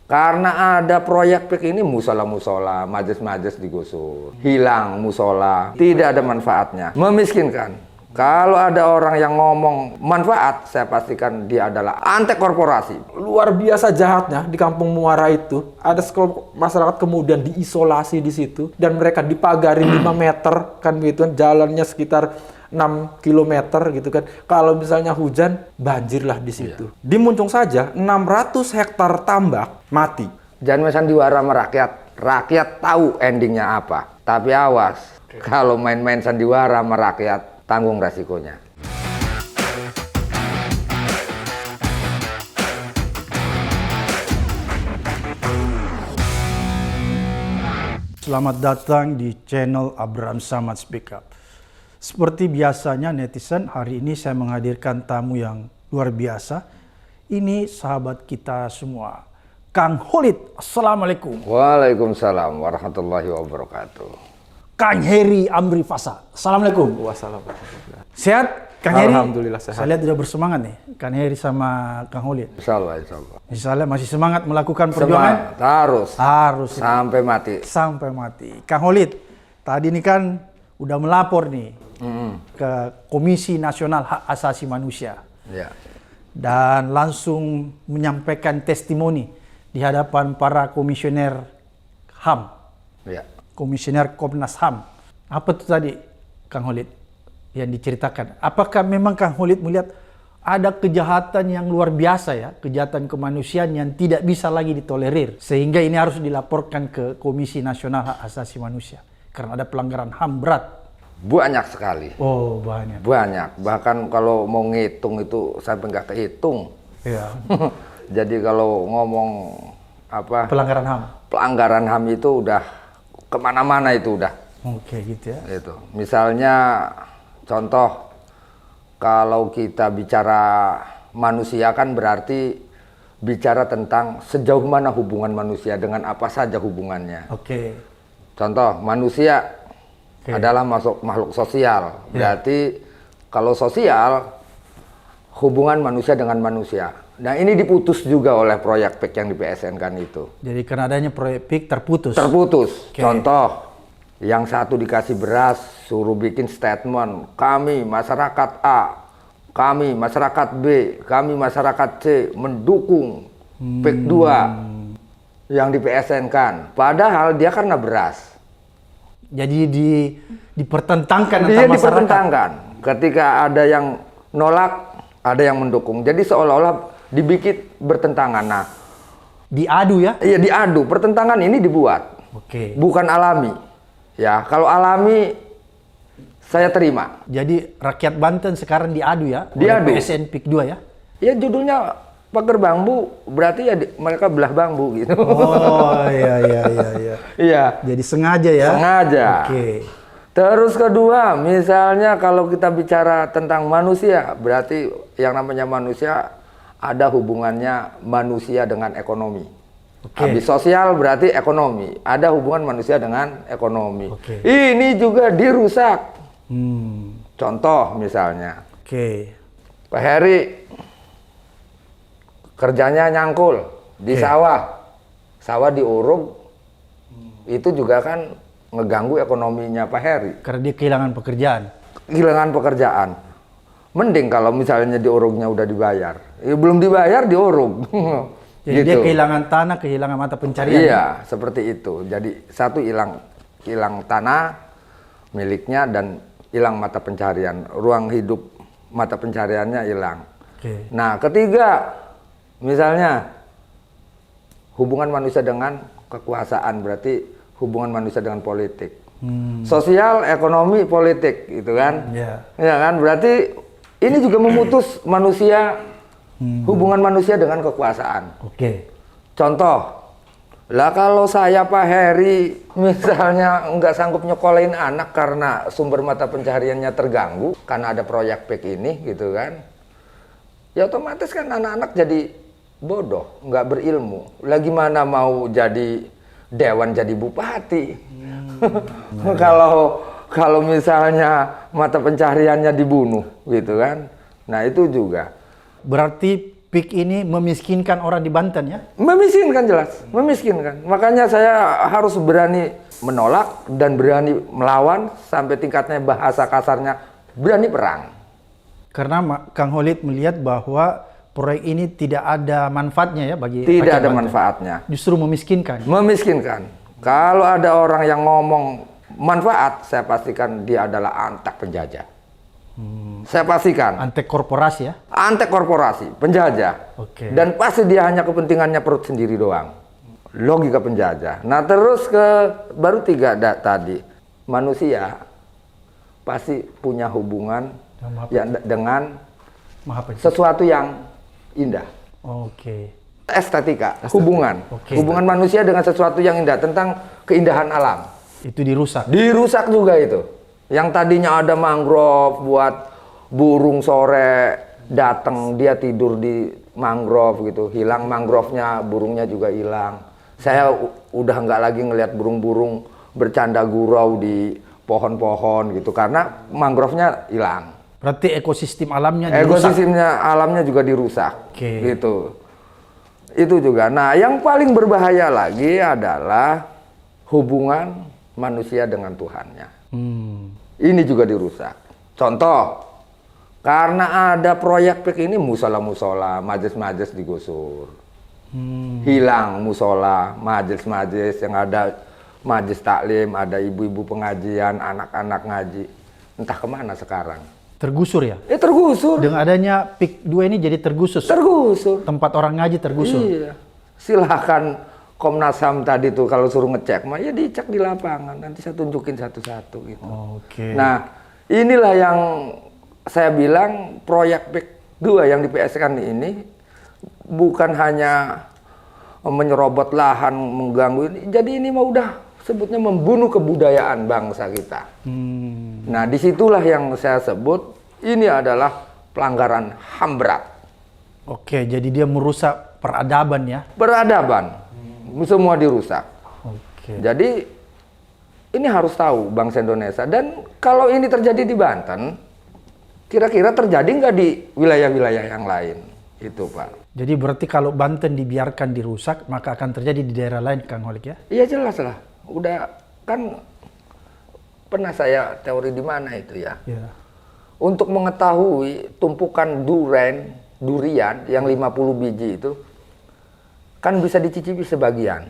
Karena ada proyek PIK ini musola-musola, majelis-majelis digusur, hilang musola, tidak ada manfaatnya, memiskinkan. Kalau ada orang yang ngomong manfaat, saya pastikan dia adalah antek korporasi. Luar biasa jahatnya di Kampung Muara itu. Ada sekelompok masyarakat kemudian diisolasi di situ dan mereka dipagari 5 meter kan gitu kan, jalannya sekitar 6 kilometer gitu kan. Kalau misalnya hujan, banjirlah di situ. Di Muncung saja 600 hektar tambak mati. Jangan sandiwara sama rakyat. Rakyat tahu endingnya apa. Tapi awas, kalau main-main sandiwara sama rakyat, tanggung resikonya. Selamat datang di channel Abraham Samad Speak Up. Seperti biasanya netizen, hari ini saya menghadirkan tamu yang luar biasa. Ini sahabat kita semua, Kang Khalid. Assalamualaikum. Waalaikumsalam warahmatullahi wabarakatuh. Kang Heri Amri Fasa. Assalamualaikum. Wassalamualaikum. Sehat, Kang Heri? Alhamdulillah sehat. Saya lihat udah bersemangat nih, Kang Heri sama Kang Khalid. Insyaallah, insyaallah. Misalnya masih semangat melakukan perjuangan? Harus. Harus. Sampai mati. Sampai mati. Kang Khalid, tadi ini kan udah melapor nih ke Komisi Nasional Hak Asasi Manusia. Ya. Dan langsung menyampaikan testimoni di hadapan para komisioner HAM. Ya. Komisioner Komnas HAM. Apa itu tadi, Kang Khalid, yang diceritakan? Apakah memang Kang Khalid melihat ada kejahatan yang luar biasa ya, kejahatan kemanusiaan yang tidak bisa lagi ditolerir, sehingga ini harus dilaporkan ke Komisi Nasional Hak Asasi Manusia karena ada pelanggaran HAM berat? Banyak sekali. Oh, banyak. Banyak. Bahkan kalau mau ngitung itu sampai nggak kehitung. Iya. Jadi kalau ngomong apa? Pelanggaran HAM. Pelanggaran HAM itu udah kemana-mana itu udah. Oke, gitu ya. Itu. Misalnya contoh, kalau kita bicara manusia kan berarti bicara tentang sejauh mana hubungan manusia dengan apa saja hubungannya. Oke. Contoh, manusia adalah makhluk sosial. Berarti kalau sosial, hubungan manusia dengan manusia. Nah ini diputus juga oleh proyek PIK yang di PSN kan itu. Jadi karena adanya proyek PIK terputus? Terputus. Contoh, yang satu dikasih beras, suruh bikin statement, kami masyarakat A, kami masyarakat B, kami masyarakat C mendukung PIK 2 yang di PSN kan. Padahal dia karena beras. Jadi dipertentangkan Dia antar masyarakat. dipertentangkan. Ketika ada yang nolak, ada yang mendukung. Jadi seolah-olah dibikin bertentangan. Nah, diadu ya? iya diadu. Pertentangan ini dibuat. Oke. Bukan alami. Ya, kalau alami saya terima. Jadi rakyat Banten sekarang diadu ya? Diadu. Oleh PSN PIK 2 ya? Ya judulnya pagar bambu, berarti ya mereka belah bambu gitu. Oh iya. Iya. Jadi sengaja ya? Sengaja. Oke. Terus kedua, misalnya kalau kita bicara tentang manusia, berarti yang namanya manusia ada hubungannya manusia dengan ekonomi. Habis sosial berarti ekonomi, ada hubungan manusia dengan ekonomi. Ini juga dirusak. Contoh misalnya, Pak Heri kerjanya nyangkul di sawah diuruk, itu juga kan ngeganggu ekonominya Pak Heri. Karena dia kehilangan pekerjaan. Kehilangan pekerjaan. Mending kalau misalnya diuruknya udah dibayar. Ya, belum dibayar diuruk. Jadi gitu. dia kehilangan tanah, kehilangan mata pencarian. Iya, seperti itu. Jadi satu hilang tanah miliknya dan hilang mata pencarian. Ruang hidup mata pencariannya hilang. Nah, ketiga, misalnya hubungan manusia dengan kekuasaan, berarti hubungan manusia dengan politik. Sosial, ekonomi, politik, gitu kan? Ya kan? Berarti ini juga memutus manusia, hubungan manusia dengan kekuasaan. Contoh, lah kalau saya Pak Heri misalnya nggak sanggup nyekolahin anak karena sumber mata pencahariannya terganggu karena ada proyek PIK ini, gitu kan? Ya otomatis kan anak-anak jadi bodoh, nggak berilmu. Lagi mana mau jadi dewan, jadi bupati? Kalau misalnya mata pencahariannya dibunuh, gitu kan? Nah itu juga. Berarti PIK ini memiskinkan orang di Banten ya? Memiskinkan jelas, memiskinkan. Makanya saya harus berani menolak dan berani melawan sampai tingkatnya bahasa kasarnya berani perang. Karena Kang Khalid melihat bahwa proyek ini tidak ada manfaatnya ya bagi Tidak rakyat ada Banten. manfaatnya. Justru memiskinkan. Memiskinkan. Kalau ada orang yang ngomong manfaat, saya pastikan dia adalah antek penjajah. Saya pastikan. Antek korporasi ya? Antek korporasi, penjajah. Oke. Dan pasti dia hanya kepentingannya perut sendiri doang. Logika penjajah. Nah terus ke baru 3 tadi. Manusia pasti punya hubungan dengan Maha Pencipta. sesuatu yang indah. Oke. Estetika, hubungan. Oke. Hubungan manusia dengan sesuatu yang indah, tentang keindahan alam. Itu dirusak. Dirusak juga itu. Yang tadinya ada mangrove buat burung sore datang, dia tidur di mangrove gitu. Hilang mangrove-nya, burungnya juga hilang. Saya udah nggak lagi ngelihat burung-burung bercanda gurau di pohon-pohon gitu karena mangrove-nya hilang. Berarti ekosistem alamnya dirusak. Ekosistemnya alamnya juga dirusak. Oke. Gitu. Itu juga. Nah, yang paling berbahaya lagi adalah hubungan manusia dengan Tuhannya. Ini juga dirusak. Contoh, karena ada proyek PIK ini musola-musola, majelis-majelis digusur. Hilang musola, majelis-majelis yang ada majelis taklim, ada ibu-ibu pengajian, anak-anak ngaji. Entah kemana sekarang. Tergusur ya? Tergusur. Dengan adanya PIK 2 ini jadi tergusur. Tergusur. Tempat orang ngaji tergusur. Iya. Silahkan Komnas HAM tadi tuh kalau suruh ngecek, mah ya dicek di lapangan. Nanti saya tunjukin satu-satu gitu. Oke. Nah, inilah yang saya bilang proyek PIK 2 yang di PSK ini bukan hanya menyerobot lahan, mengganggu ini. Jadi ini mah udah sebutnya membunuh kebudayaan bangsa kita. Nah, disitulah yang saya sebut ini adalah pelanggaran HAM berat. Oke, jadi dia merusak peradaban ya? Peradaban. Semua dirusak. Oke. Jadi ini harus tahu bangsa Indonesia. Dan kalau ini terjadi di Banten, kira-kira terjadi nggak di wilayah-wilayah yang lain? Itu Pak. Jadi berarti kalau Banten dibiarkan dirusak, maka akan terjadi di daerah lain, Kang Holik ya? Iya jelas lah. Udah kan pernah saya teori di mana itu ya. Iya. Untuk mengetahui tumpukan durian yang 50 biji itu, kan bisa dicicipi sebagian.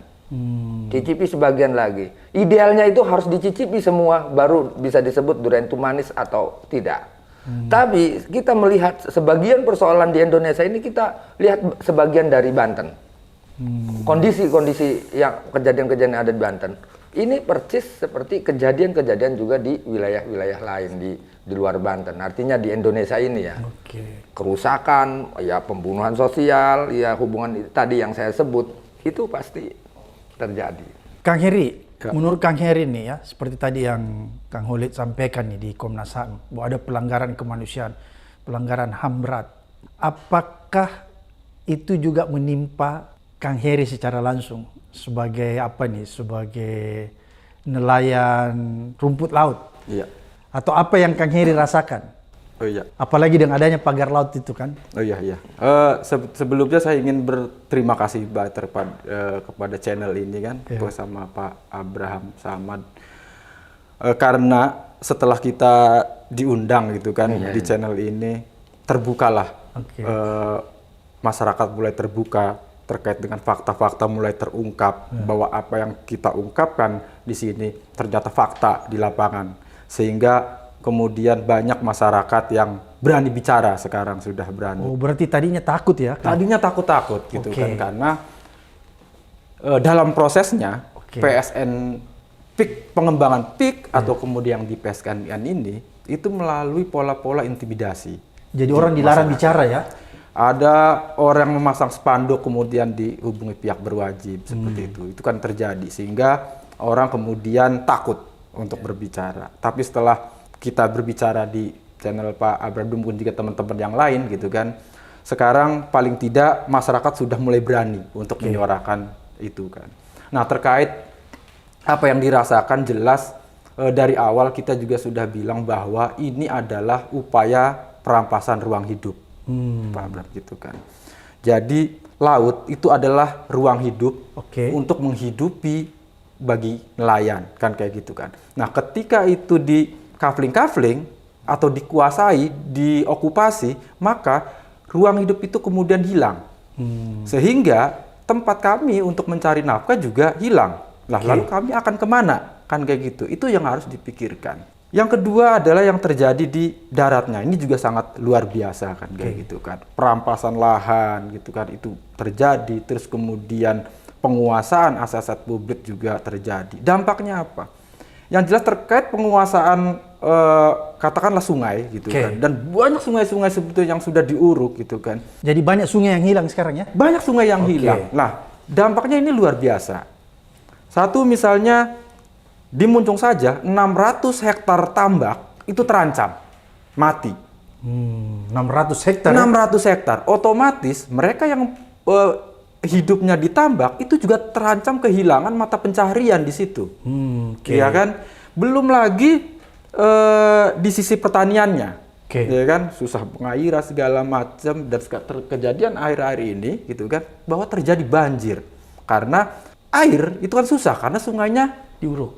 Cicipi sebagian lagi. Idealnya itu harus dicicipi semua, baru bisa disebut durian itu manis atau tidak. Tapi kita melihat sebagian persoalan di Indonesia ini, kita lihat sebagian dari Banten. Kondisi-kondisi yang kejadian-kejadian yang ada di Banten. Ini persis seperti kejadian-kejadian juga di wilayah-wilayah lain di luar Banten. Artinya di Indonesia ini ya. Oke. Kerusakan, ya pembunuhan sosial, ya hubungan tadi yang saya sebut, itu pasti terjadi. Kang Heri, menurut Kang Heri nih ya, seperti tadi yang Kang Khalid sampaikan nih di Komnas HAM, bahwa ada pelanggaran kemanusiaan, pelanggaran HAM berat. Apakah itu juga menimpa Kang Heri secara langsung sebagai apa nih, sebagai nelayan rumput laut? Iya. Atau apa yang Kang Heri rasakan? Oh iya. Apalagi dengan adanya pagar laut itu kan? Oh iya iya. Sebelumnya saya ingin berterima kasih kepada channel ini kan, bersama Pak Abraham Samad. Karena setelah kita diundang gitu kan di channel ini, terbukalah masyarakat mulai terbuka terkait dengan fakta-fakta mulai terungkap bahwa apa yang kita ungkapkan di sini ternyata fakta di lapangan, sehingga kemudian banyak masyarakat yang berani bicara sekarang, sudah berani. Oh, berarti tadinya takut ya? Tadinya takut-takut gitu kan, karena dalam prosesnya PSN PIK, pengembangan PIK atau kemudian di PSN ini itu melalui pola-pola intimidasi. Jadi orang dilarang bicara ya? Ada orang yang memasang spanduk kemudian dihubungi pihak berwajib seperti itu kan terjadi, sehingga orang kemudian takut untuk berbicara. Tapi setelah kita berbicara di channel Pak Abraham pun juga teman-teman yang lain gitu kan, sekarang paling tidak masyarakat sudah mulai berani untuk menyuarakan itu kan. Nah, terkait apa yang dirasakan, jelas dari awal kita juga sudah bilang bahwa ini adalah upaya perampasan ruang hidup, Pak Abraham gitu kan. Jadi laut itu adalah ruang hidup Oke. untuk menghidupi bagi nelayan, kan kayak gitu kan. Nah, ketika itu di kafling-kafling atau dikuasai, diokupasi, maka ruang hidup itu kemudian hilang. Sehingga tempat kami untuk mencari nafkah juga hilang. Lah, lalu kami akan kemana? Kan kayak gitu. Itu yang harus dipikirkan. Yang kedua adalah yang terjadi di daratnya. Ini juga sangat luar biasa kan kayak gitu kan. Perampasan lahan gitu kan itu terjadi. Terus kemudian penguasaan aset-aset publik juga terjadi. Dampaknya apa? Yang jelas terkait penguasaan katakanlah sungai gitu kan. Dan banyak sungai-sungai sebetulnya yang sudah diuruk gitu kan. Jadi banyak sungai yang hilang sekarang ya? Banyak sungai yang hilang. Nah, dampaknya ini luar biasa. Satu misalnya di Muncung saja 600 hektar tambak itu terancam mati. 600 hektar. 600 hektar. Otomatis mereka yang hidupnya di tambak itu juga terancam kehilangan mata pencaharian di situ. Ya kan? Belum lagi di sisi pertaniannya. Ya kan? Susah pengairan segala macam dan kejadian akhir-akhir ini gitu kan bahwa terjadi banjir. Karena air itu kan susah karena sungainya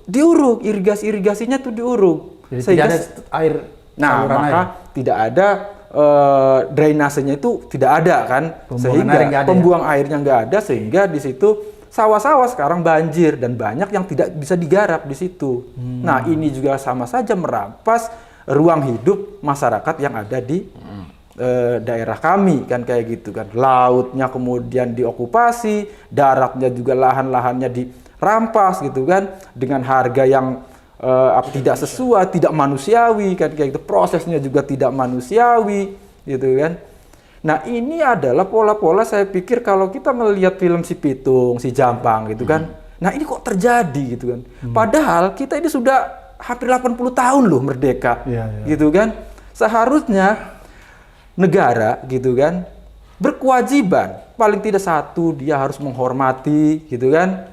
diuruk, irigasinya tuh diuruk. Jadi tidak ada air. Nah, maka tidak ada drainasenya itu tidak ada kan, pembuang airnya nggak ada sehingga di situ sawah-sawah sekarang banjir dan banyak yang tidak bisa digarap di situ. Nah, ini juga sama saja merampas ruang hidup masyarakat yang ada di daerah kami kan kayak gitu kan. Lautnya kemudian diokupasi, daratnya juga lahan-lahannya dirampas gitu kan dengan harga yang tidak sesuai, tidak manusiawi kan kayak gitu. Prosesnya juga tidak manusiawi gitu kan. Nah, ini adalah pola-pola saya pikir kalau kita melihat film Si Pitung, Si Jampang gitu kan. Nah, ini kok terjadi gitu kan. Padahal kita ini sudah hampir 80 tahun loh merdeka. Gitu kan. Seharusnya negara gitu kan berkewajiban paling tidak satu dia harus menghormati gitu kan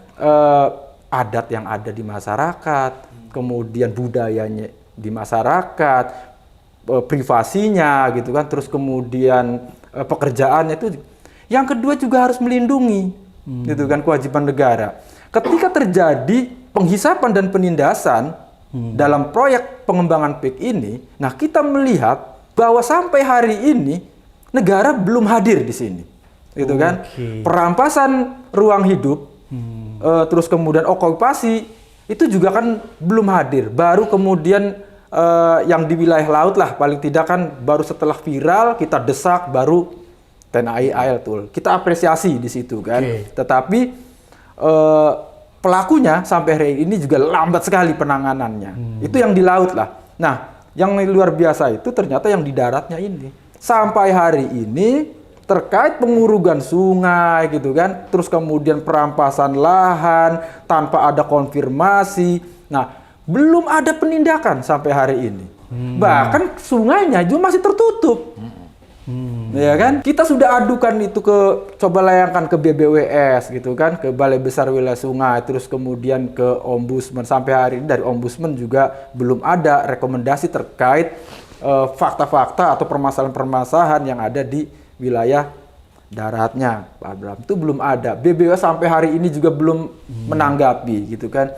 adat yang ada di masyarakat, kemudian budayanya di masyarakat, privasinya gitu kan, terus kemudian pekerjaannya itu. Yang kedua juga harus melindungi gitu kan, kewajiban negara. Ketika terjadi penghisapan dan penindasan dalam proyek pengembangan PIK ini, nah kita melihat bahwa sampai hari ini negara belum hadir di sini, gitu kan? Perampasan ruang hidup, terus kemudian okupasi itu juga kan belum hadir. Baru kemudian yang di wilayah laut lah, paling tidak kan baru setelah viral kita desak, baru TNI AL tuh kita apresiasi di situ kan. Tetapi pelakunya sampai hari ini juga lambat sekali penanganannya. Itu yang di laut lah. Nah, yang luar biasa itu ternyata yang di daratnya ini. Sampai hari ini terkait pengurugan sungai gitu kan, terus kemudian perampasan lahan tanpa ada konfirmasi. Nah, belum ada penindakan sampai hari ini. Bahkan sungainya juga masih tertutup. Ya kan? Kita sudah adukan itu coba layangkan ke BBWS gitu kan, ke Balai Besar Wilayah Sungai, terus kemudian ke Ombudsman. Sampai hari ini dari Ombudsman juga belum ada rekomendasi terkait fakta-fakta atau permasalahan-permasalahan yang ada di wilayah daratnya, Pak Abraham. Itu belum ada. BBWS sampai hari ini juga belum menanggapi gitu kan.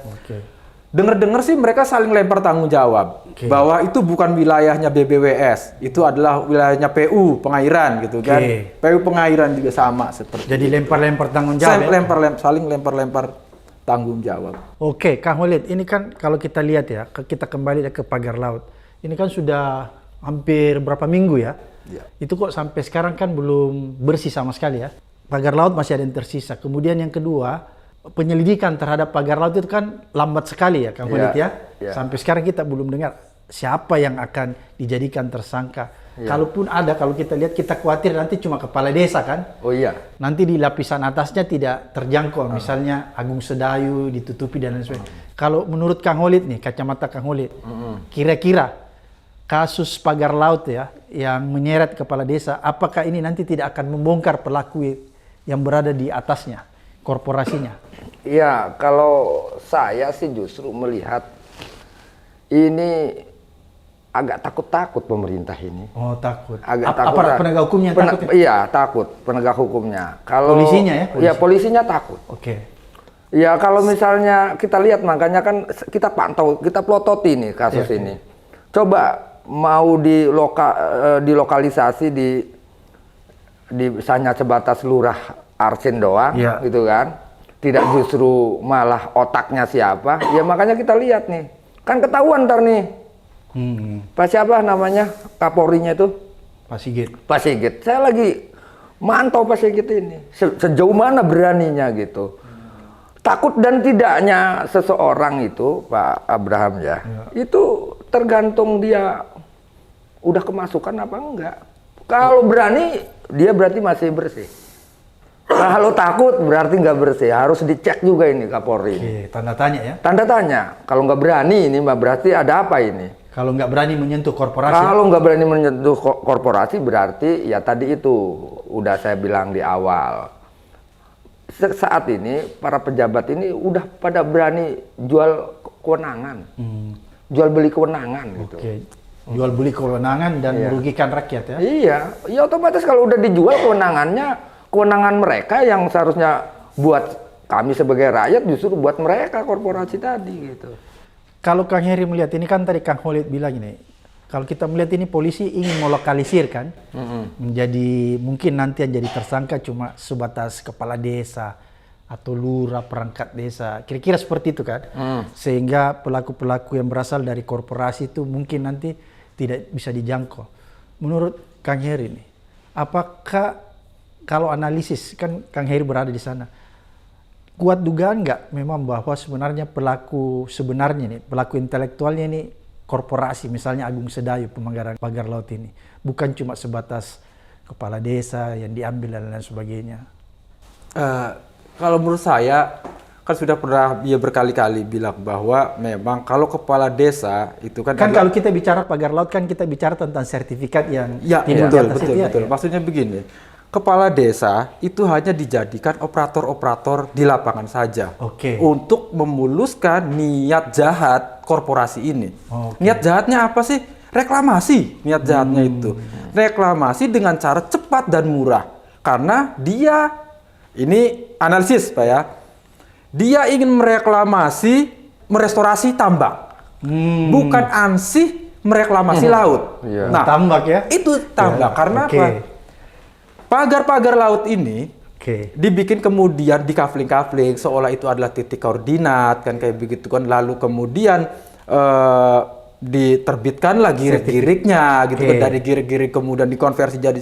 Dengar-dengar sih mereka saling lempar tanggung jawab bahwa itu bukan wilayahnya BBWS, itu adalah wilayahnya PU Pengairan gitu kan. PU Pengairan juga sama seperti. Jadi lempar-lempar tanggung jawab. Saling lempar-lempar tanggung jawab. Oke, Kang Holid, ini kan kalau kita lihat ya, kita kembali ke pagar laut. Ini kan sudah hampir berapa minggu ya? Itu kok sampai sekarang kan belum bersih sama sekali ya. Pagar laut masih ada yang tersisa. Kemudian yang kedua, penyelidikan terhadap pagar laut itu kan lambat sekali ya, Kang Holid ya. Sampai sekarang kita belum dengar siapa yang akan dijadikan tersangka. Kalaupun ada, kalau kita lihat kita khawatir nanti cuma kepala desa kan. Nanti di lapisan atasnya tidak terjangkau, misalnya Agung Sedayu ditutupi dan lain sebagainya. Kalau menurut Kang Holid nih, kacamata Kang Holid, kira-kira kasus pagar laut ya yang menyeret kepala desa, apakah ini nanti tidak akan membongkar pelaku yang berada di atasnya, korporasinya? Ya, kalau saya sih justru melihat ini agak takut-takut pemerintah ini. Oh, takut. Agak takut. Aparat penegak hukumnya takut ya? Iya, takut penegak hukumnya. Kalau Polisinya ya? Iya, polisinya takut. Oke. Ya kalau misalnya kita lihat, makanya kan kita pantau, kita plototi nih kasus ini. Coba mau dilokalisasi di hanya sebatas lurah Arsin doang, gitu kan? Tidak justru malah otaknya siapa? Ya makanya kita lihat nih, kan ketahuan ntar nih. Pak siapa namanya Kapolrinya itu? Pak Sigit. Pak Sigit. Saya lagi mantau Pak Sigit ini. Sejauh mana beraninya gitu. Takut dan tidaknya seseorang itu, Pak Abraham ya, itu tergantung dia udah kemasukan apa enggak. Kalau berani, dia berarti masih bersih. Kalau takut berarti nggak bersih. Harus dicek juga ini Kapolri. Oke, tanda tanya ya? Tanda tanya. Kalau nggak berani ini berarti ada apa ini? Kalau nggak berani menyentuh korporasi. Kalau nggak berani menyentuh korporasi berarti ya tadi itu udah saya bilang di awal. Saat ini para pejabat ini udah pada berani jual kewenangan, jual beli kewenangan gitu. Oke. Jual beli kewenangan dan merugikan rakyat ya? Iya, ya otomatis kalau udah dijual kewenangannya, kewenangan mereka yang seharusnya buat kami sebagai rakyat justru buat mereka korporasi tadi gitu. Kalau Kang Heri melihat ini kan tadi Kang Khalid bilang ini, kalau kita melihat ini polisi ingin melokalisir kan, menjadi mungkin nanti yang jadi tersangka cuma sebatas kepala desa atau lurah perangkat desa, kira-kira seperti itu kan, sehingga pelaku-pelaku yang berasal dari korporasi itu mungkin nanti tidak bisa dijangkau. Menurut Kang Heri ini, apakah kalau analisis kan Kang Heri berada di sana, kuat dugaan nggak memang bahwa sebenarnya pelaku intelektualnya ini korporasi, misalnya Agung Sedayu, pemanggaran pagar laut ini, bukan cuma sebatas kepala desa yang diambil dan lain sebagainya. Kalau menurut saya, kan sudah pernah dia berkali-kali bilang bahwa memang kalau kepala desa itu kan Kalau kita bicara pagar laut kan kita bicara tentang sertifikat yang betul. Maksudnya begini, kepala desa itu hanya dijadikan operator-operator di lapangan saja untuk memuluskan niat jahat korporasi ini. Niat jahatnya apa sih? Reklamasi. Niat jahatnya itu reklamasi dengan cara cepat dan murah, karena dia ini analisis Pak ya, dia ingin merestorasi tambak, bukan ansih mereklamasi laut. Nah, tambak ya? Itu tambak karena apa? Pagar-pagar laut ini dibikin kemudian di kafling-kafling seolah itu adalah titik koordinat kan kayak begitu kan, lalu kemudian diterbitkanlah girik-giriknya gitu kan, dari girik-girik kemudian dikonversi jadi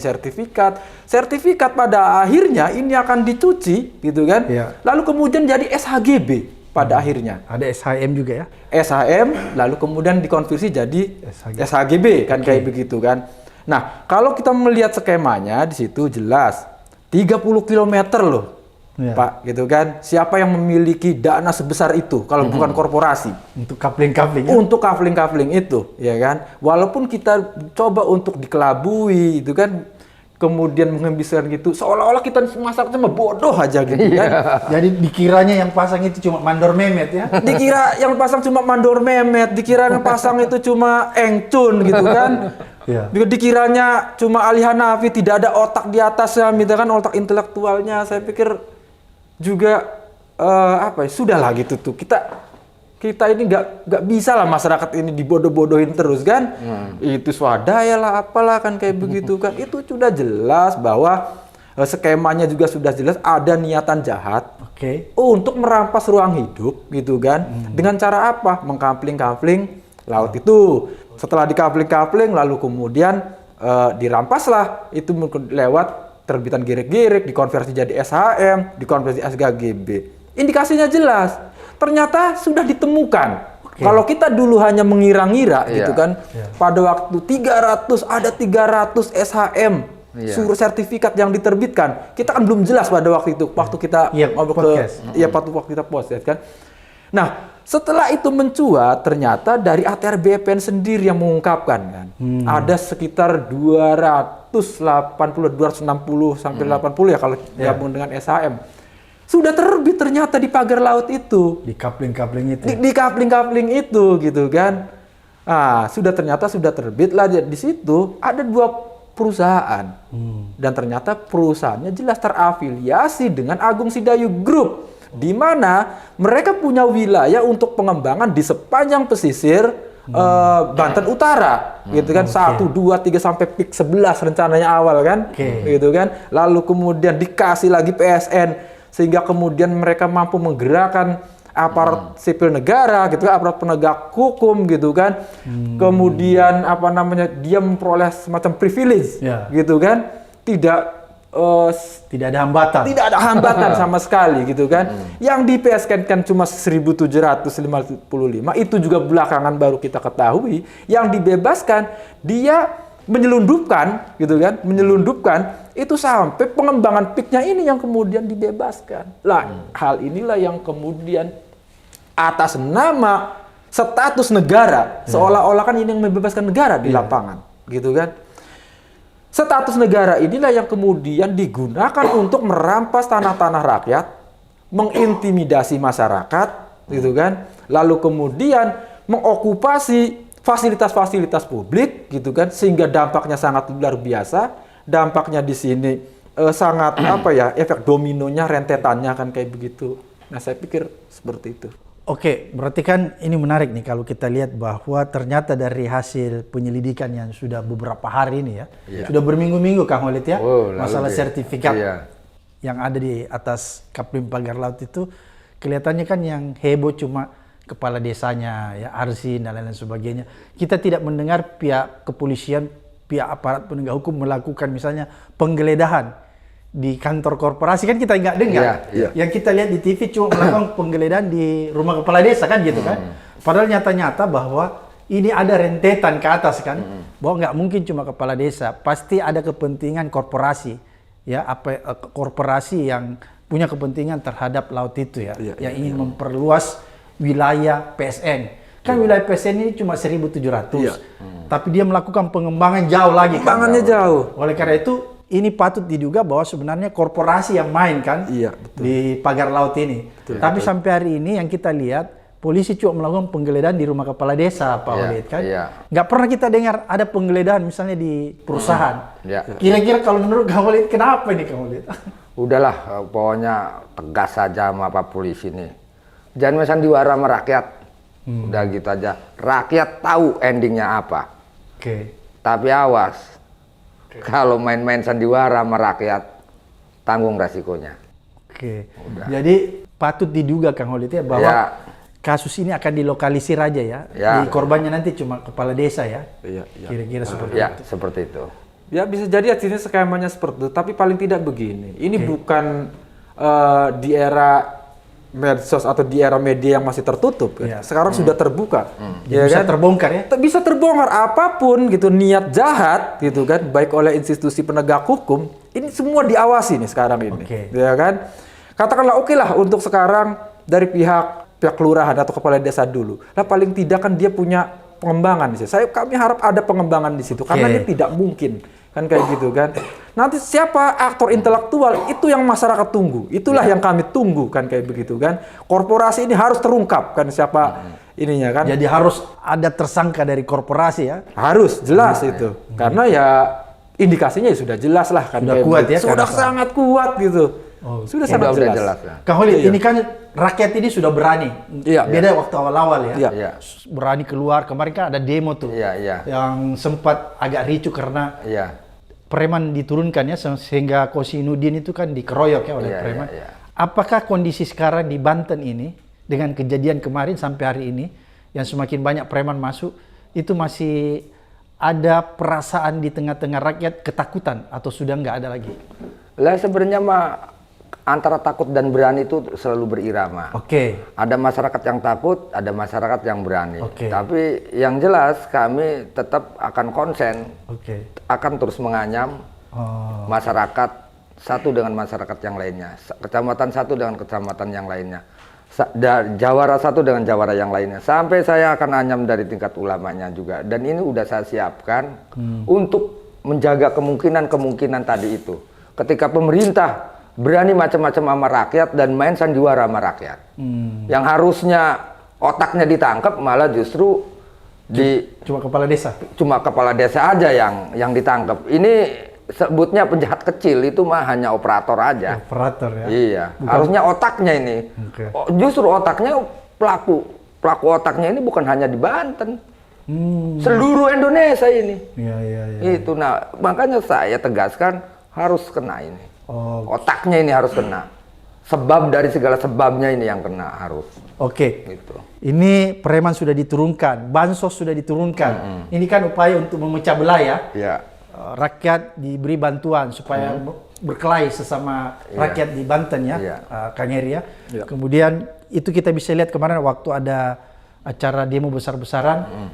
sertifikat pada akhirnya ini akan dicuci gitu kan, lalu kemudian jadi SHGB pada akhirnya. Ada SHM juga ya? SHM lalu kemudian dikonversi jadi SHGB kan kayak begitu kan. Nah, kalau kita melihat skemanya di situ jelas 30 km loh, Pak, gitu kan. Siapa yang memiliki dana sebesar itu kalau bukan korporasi? Untuk kafling-kafling. Untuk kafling-kafling itu, ya kan. Walaupun kita coba untuk dikelabui, itu kan, kemudian mengembiskan gitu, seolah-olah kita masak cuma bodoh aja gitu kan. Jadi dikiranya yang pasang itu cuma mandor memet ya? Dikira yang pasang cuma mandor memet, dikira yang pasang itu cuma engcun gitu kan. Dikiranya cuma Ali Hanafi, tidak ada otak di atasnya, misalkan otak intelektualnya. Saya pikir juga sudahlah gitu tuh. Kita ini nggak bisa lah masyarakat ini dibodoh-bodohin terus kan. Itu swadaya lah apalah kan kayak begitu kan. Itu sudah jelas bahwa skemanya juga sudah jelas ada niatan jahat untuk merampas ruang hidup gitu kan. Dengan cara apa? Mengkafling-kafling laut itu. Setelah dikafling-kafling lalu kemudian dirampaslah itu lewat terbitan girik-girik, dikonversi jadi SHM, dikonversi SHGB. Indikasinya jelas. Ternyata sudah ditemukan. Kalau kita dulu hanya mengira-ngira gitu kan, pada waktu 300 SHM surat sertifikat yang diterbitkan, kita kan belum jelas pada waktu itu, waktu kita waktu kita podcast kan. Nah, setelah itu mencuat, ternyata dari ATR BPN sendiri yang mengungkapkan kan, ada sekitar 260 sampai 80 ya kalau gabung dengan SHM. Sudah terbit ternyata di pagar laut itu. Di kafling-kafling itu. Di kafling-kafling itu gitu kan. Ah, ternyata sudah terbit lah di situ ada 2 perusahaan. Dan ternyata perusahaannya jelas terafiliasi dengan Agung Sedayu Group, di mana mereka punya wilayah untuk pengembangan di sepanjang pesisir Banten Utara, gitu kan. 1, 2, 3 sampai pik 11 rencananya awal kan, gitu kan. Lalu kemudian dikasih lagi PSN sehingga kemudian mereka mampu menggerakkan aparat sipil negara, gitu kan, aparat penegak hukum, gitu kan. Kemudian dia memperoleh semacam privilege, gitu kan. Tidak ada hambatan. Tidak ada hambatan sama sekali, gitu kan. Yang di PSN kan cuma 1.755, itu juga belakangan baru kita ketahui. Yang dibebaskan dia menyelundupkan, gitu kan, itu sampai pengembangan PIK-nya ini yang kemudian dibebaskan. Lah, hal inilah yang kemudian atas nama status negara, seolah-olah kan ini yang membebaskan negara di lapangan, gitu kan. Status negara inilah yang kemudian digunakan untuk merampas tanah-tanah rakyat, mengintimidasi masyarakat, gitu kan. Lalu kemudian mengokupasi fasilitas-fasilitas publik, gitu kan, sehingga dampaknya sangat luar biasa. Dampaknya di sini sangat efek dominonya, rentetannya kan kayak begitu. Nah, saya pikir seperti itu. Oke, berarti kan ini menarik nih kalau kita lihat bahwa ternyata dari hasil penyelidikan yang sudah beberapa hari ini ya, sudah berminggu-minggu Kang Holid ya, masalah sertifikat yang ada di atas Kaplim Pagar Laut itu kelihatannya kan yang heboh cuma kepala desanya, ya Arsin dan lain-lain sebagainya. Kita tidak mendengar pihak kepolisian, pihak aparat penegak hukum melakukan misalnya penggeledahan di kantor korporasi, kan kita nggak dengar. Yang kita lihat di TV cuma melakukan penggeledahan di rumah kepala desa kan gitu kan. Padahal nyata-nyata bahwa ini ada rentetan ke atas kan, bahwa nggak mungkin cuma kepala desa, pasti ada kepentingan korporasi, ya korporasi yang punya kepentingan terhadap laut itu ya, yang ingin memperluas wilayah PSN. Kan wilayah PSN ini cuma 1.700, tapi dia melakukan pengembangan jauh lagi. Pengembangannya jauh. Oleh karena itu ini patut diduga bahwa sebenarnya korporasi yang main kan di pagar laut ini. Tapi sampai hari ini yang kita lihat, polisi cuma melakukan penggeledahan di rumah kepala desa, Pak Holid kan. Nggak pernah kita dengar ada penggeledahan misalnya di perusahaan. Kira-kira kalau menurut Kang Holid, kenapa ini Kang Holid? Udahlah, pokoknya tegas saja sama Pak Polisi nih. Jangan sandiwara sama rakyat. Udah gitu aja. Rakyat tahu endingnya apa. Tapi awas. Kalau main-main sandiwara sama rakyat, tanggung resikonya. Jadi patut diduga Kang Holid ya bahwa kasus ini akan dilokalisir aja ya. Di korbannya nanti cuma kepala desa ya. Kira-kira seperti itu. Seperti itu. Ya bisa jadi sini skemanya seperti itu, tapi paling tidak begini. Ini bukan di era medsos atau di era media yang masih tertutup ya. Sekarang sudah terbuka. Ya bisa terbongkar ya. Bisa terbongkar apapun gitu, niat jahat gitu kan, baik oleh institusi penegak hukum, ini semua diawasi nih sekarang ini. Ya kan? Katakanlah oke lah untuk sekarang dari pihak kelurahan atau kepala desa dulu. Lah paling tidak kan dia punya pengembangan di situ. Kami harap ada pengembangan di situ karena dia tidak mungkin kan kayak gitu kan. Nanti siapa aktor intelektual itu yang masyarakat tunggu. Itulah yang kami tunggu kan kayak begitu kan. Korporasi ini harus terungkap kan siapa ininya kan. Jadi harus ada tersangka dari korporasi ya. Harus jelas itu. Karena ya indikasinya ya sudah jelas lah kan. Sudah kuat ya. Sudah sangat kuat gitu. Sudah sangat jelas. Kang Holid, ini kan rakyat ini sudah berani. Beda waktu awal-awal ya. Berani keluar. Kemarin kan ada demo tuh. Yang sempat agak ricu karena preman diturunkan ya, sehingga Kosi Nudin itu kan dikeroyok ya oleh preman. Apakah kondisi sekarang di Banten ini dengan kejadian kemarin sampai hari ini yang semakin banyak preman masuk, itu masih ada perasaan di tengah-tengah rakyat ketakutan atau sudah nggak ada lagi? Lah sebenarnya mah antara takut dan berani itu selalu berirama. Ada masyarakat yang takut, ada masyarakat yang berani. Tapi yang jelas kami tetap akan konsen, akan terus menganyam masyarakat satu dengan masyarakat yang lainnya, kecamatan satu dengan kecamatan yang lainnya, jawara satu dengan jawara yang lainnya, sampai saya akan anyam dari tingkat ulamanya juga. Dan ini udah saya siapkan untuk menjaga kemungkinan tadi itu. Ketika pemerintah berani macam-macam sama rakyat dan main sandiwara sama rakyat. Yang harusnya otaknya ditangkap malah justru Cuma kepala desa. Cuma kepala desa aja yang ditangkap. Ini sebutnya penjahat kecil, itu mah hanya operator aja. Operator ya. Iya, harusnya otaknya ini. Oke. Justru otaknya pelaku otaknya ini bukan hanya di Banten. Seluruh Indonesia ini. Iya, iya, iya. Itu, nah makanya saya tegaskan harus kena ini. Oh. Otaknya ini harus kena. Sebab dari segala sebabnya ini yang kena harus. Oke. Gitu. Ini preman sudah diturunkan, bansos sudah diturunkan. Ini kan upaya untuk memecah belah ya. Iya. Rakyat diberi bantuan supaya berkelahi sesama rakyat di Banten ya, Iya. Kang Heri ya. Kemudian itu kita bisa lihat kemarin waktu ada acara demo besar-besaran,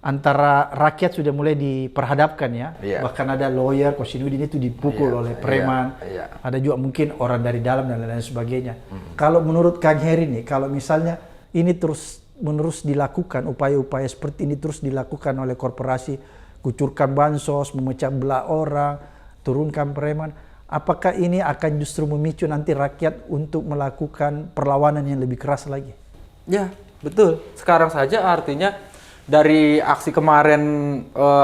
antara rakyat sudah mulai diperhadapkan ya. Iya. Bahkan ada lawyer Kosinudin itu dipukul oleh preman. Iya. Ada juga mungkin orang dari dalam dan lain-lain sebagainya. Kalau menurut Kang Heri nih, kalau misalnya ini terus menerus dilakukan, upaya-upaya seperti ini terus dilakukan oleh korporasi, kucurkan bansos, memecah belah orang, turunkan preman, apakah ini akan justru memicu nanti rakyat untuk melakukan perlawanan yang lebih keras lagi? Ya, betul. Sekarang saja artinya dari aksi kemarin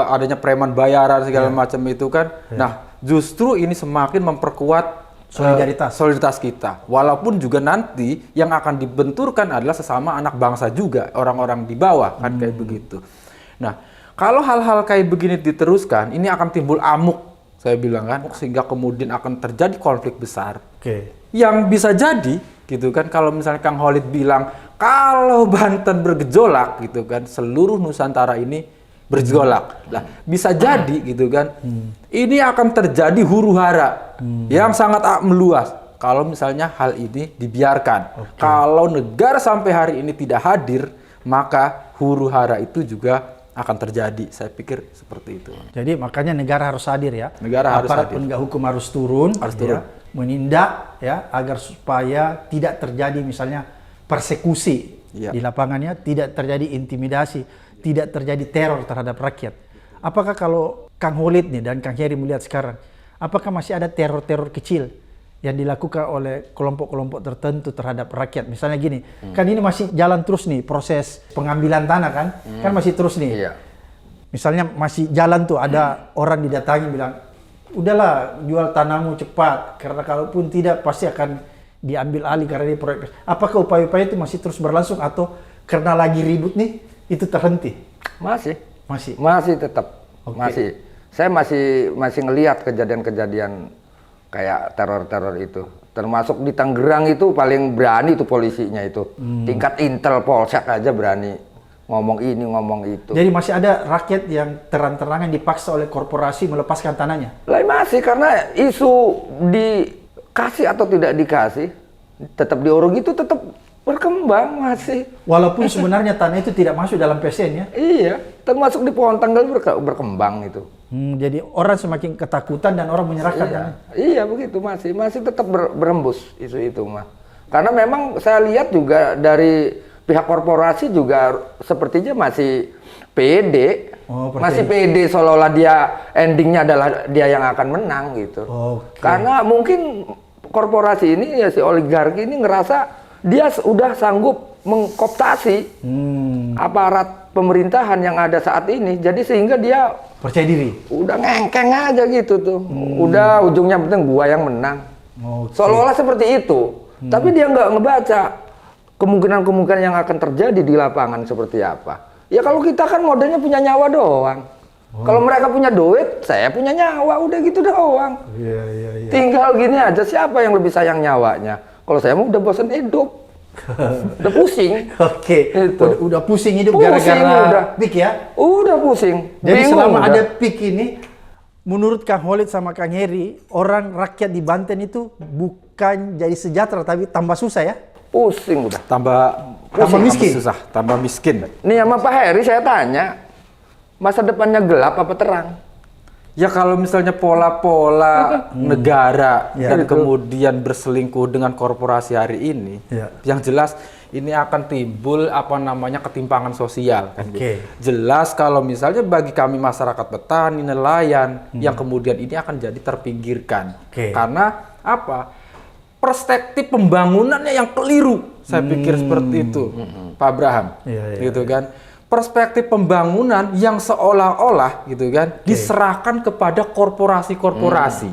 adanya preman bayaran segala macam itu kan. Nah, justru ini semakin memperkuat solidaritas kita. Walaupun juga nanti yang akan dibenturkan adalah sesama anak bangsa juga, orang-orang di bawah kan kayak begitu. Nah, kalau hal-hal kayak begini diteruskan, ini akan timbul amuk, saya bilang kan, sehingga kemudian akan terjadi konflik besar. Yang bisa jadi, gitu kan, kalau misalnya Kang Khalid bilang, kalau Banten bergejolak, gitu kan, seluruh Nusantara ini bergejolak. Lah, bisa jadi, gitu kan, ini akan terjadi huru-hara yang sangat meluas. Kalau misalnya hal ini dibiarkan. Kalau negara sampai hari ini tidak hadir, maka huru-hara itu juga akan terjadi. Saya pikir seperti itu. Jadi makanya negara harus hadir ya. Negara harus Aparat hadir. penegak hukum harus turun, ya, menindak ya agar supaya tidak terjadi misalnya persekusi di lapangannya, tidak terjadi intimidasi, tidak terjadi teror terhadap rakyat. Apakah kalau Kang Khalid nih dan Kang Heri melihat sekarang, apakah masih ada teror-teror kecil yang dilakukan oleh kelompok-kelompok tertentu terhadap rakyat? Misalnya gini, kan ini masih jalan terus nih proses pengambilan tanah kan, kan masih terus nih. Iya. Misalnya masih jalan tuh ada orang didatangi bilang, udahlah jual tanahmu cepat, karena kalaupun tidak pasti akan diambil alih karena ini proyek. Apakah upaya-upaya itu masih terus berlangsung atau karena lagi ribut nih itu terhenti? Masih tetap. Masih. Saya masih ngelihat kejadian-kejadian kayak teror-teror itu. Termasuk di Tangerang itu paling berani itu polisinya itu. Tingkat intel polsek aja berani ngomong ini, ngomong itu. Jadi masih ada rakyat yang terang-terangan dipaksa oleh korporasi melepaskan tanahnya? Lah masih, karena isu dikasih atau tidak dikasih, tetap diurung itu tetap berkembang masih. Walaupun sebenarnya tanah itu tidak masuk dalam PSN ya? Iya, termasuk di Pohon Tanggal berkembang itu. Jadi orang semakin ketakutan dan orang menyerahkan tanah. Iya begitu, masih tetap berembus isu itu mah. Karena memang saya lihat juga dari pihak korporasi juga sepertinya masih pede. Masih pede seolah-olah dia endingnya adalah dia yang akan menang gitu. Karena mungkin korporasi ini ya, si oligarki ini ngerasa dia udah sanggup mengkooptasi aparat pemerintahan yang ada saat ini. Jadi sehingga dia percaya diri. Udah ngengkeng aja gitu tuh. Udah ujungnya penting gua yang menang. Seolah-olah seperti itu. Tapi dia nggak ngebaca kemungkinan-kemungkinan yang akan terjadi di lapangan seperti apa. Ya kalau kita kan modalnya punya nyawa doang. Kalau mereka punya duit, saya punya nyawa, udah gitu doang. Iya. Tinggal gini aja, siapa yang lebih sayang nyawanya? Kalau saya mau udah bosan hidup. Udah pusing. Udah pusing hidup gara-gara PIK ya? Udah pusing. Jadi selama ada PIK ini, menurut Kang Khalid sama Kang Heri, orang rakyat di Banten itu bukan jadi sejahtera tapi tambah susah ya? Pusing udah. Tambah miskin. Tambah susah, tambah miskin. Nih sama Pak Heri saya tanya, masa depannya gelap apa terang? Ya kalau misalnya pola-pola negara dan kemudian berselingkuh dengan korporasi hari ini, yang jelas ini akan timbul ketimpangan sosial kan gitu. Jelas kalau misalnya bagi kami masyarakat petani, nelayan yang kemudian ini akan jadi terpinggirkan. Karena apa? Perspektif pembangunannya yang keliru. Saya pikir seperti itu, Pak Abraham. Gitu kan. perspektif pembangunan yang seolah-olah gitu kan diserahkan kepada korporasi-korporasi,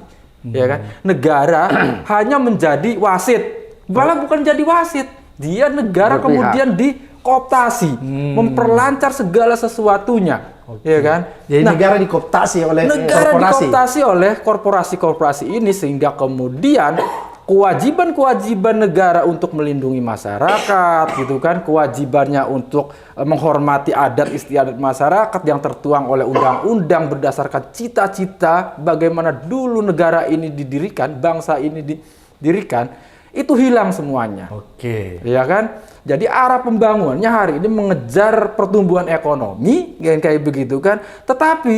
ya kan? Negara hanya menjadi wasit, malah bukan jadi wasit, dia negara Berpihak. kemudian dikooptasi, memperlancar segala sesuatunya, ya kan? Jadi negara dikooptasi oleh Negara korporasi. dikooptasi oleh korporasi-korporasi ini sehingga kemudian kewajiban-kewajiban negara untuk melindungi masyarakat gitu kan, kewajibannya untuk menghormati adat istiadat masyarakat yang tertuang oleh undang-undang berdasarkan cita-cita bagaimana dulu negara ini didirikan, bangsa ini didirikan, itu hilang semuanya. Oke. Ya kan? Jadi arah pembangunannya hari ini mengejar pertumbuhan ekonomi kayak begitu kan. Tetapi